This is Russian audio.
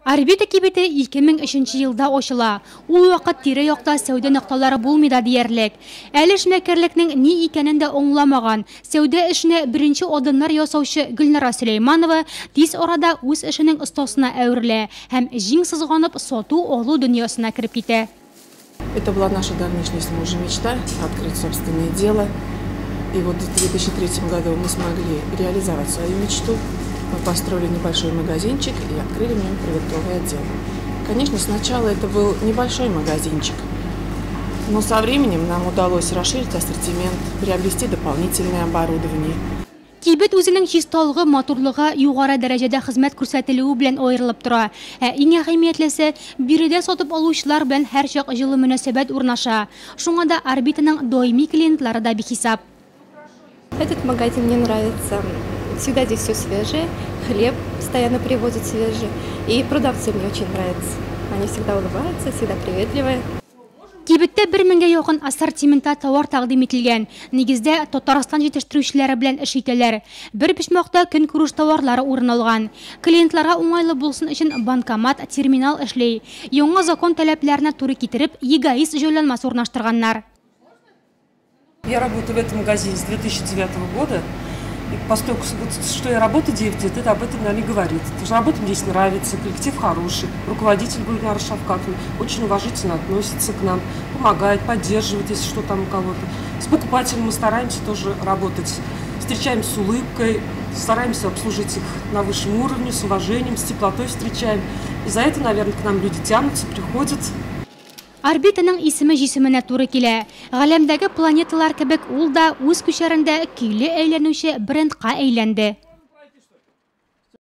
Орбита кибете 2003 елда ошыла. Ул вакыт тирә-якта сәүдә нокталары булмыйда диярлек. Әле эшмәкәрлекнең ни икәнен дә аңламаган сәүдә эшенә беренче адымнар ясаучы Гөлнара Сөләйманова тиз арада үз эшенең остасына әверелә һәм җиң сызганып сату-алу дөньясына кирип китә. Это была наша давнишняя с мужем мечта – открыть собственное дело. И вот в 2003 году мы смогли реализовать свою мечту. Мы построили небольшой магазинчик и открыли в нем продуктовый отдел. Конечно, сначала это был небольшой магазинчик, но со временем нам удалось расширить ассортимент, приобрести дополнительное оборудование. Кибет үзенең чисталыгы, матурлыгы югары дәрәҗәдә хезмәт күрсәтелүе белән аерылып тора. Иң әһәмиятлесе, биредә сатып алучылар белән һәрчак җылы мөнәсәбәт урнаша. Шуңа да орбитаның даими клиентлары да бихисап. Этот магазин мне нравится. Всегда здесь все свежее, хлеб постоянно привозят свежий. И продавцы мне очень нравятся. Они всегда улыбаются, всегда приветливые. Кибеттә 1000-гә якын ассортиментта товар тәкъдим ителгән. Нигездә Татарстан җитештерүчеләре белән эш итәләр. Бер почмакта көнкүреш товарлары урын алган. Клиентларга уңайлы булсын өчен банкомат, терминал эшли. Яңа закон таләпләренә туры китереп, эгоист җайланмасы урнаштырганнар. Я работаю в этом магазине с 2009 года. И поскольку что я работаю 9 лет, это об этом нам и говорит. Потому что работа мне здесь нравится, коллектив хороший, руководитель Гульнара Шавкатовна очень уважительно относится к нам, помогает, поддерживает, если что там у кого-то. С покупателем мы стараемся тоже работать. Встречаемся с улыбкой, стараемся обслужить их на высшем уровне, с уважением, с теплотой встречаем. И за это, наверное, к нам люди тянутся, приходят. Орбитаның исеме җисеменә туры килә. Галәмдәге планеталар кебек ул да үз күчәрендә көйле әйләнүче брендка әйләнде.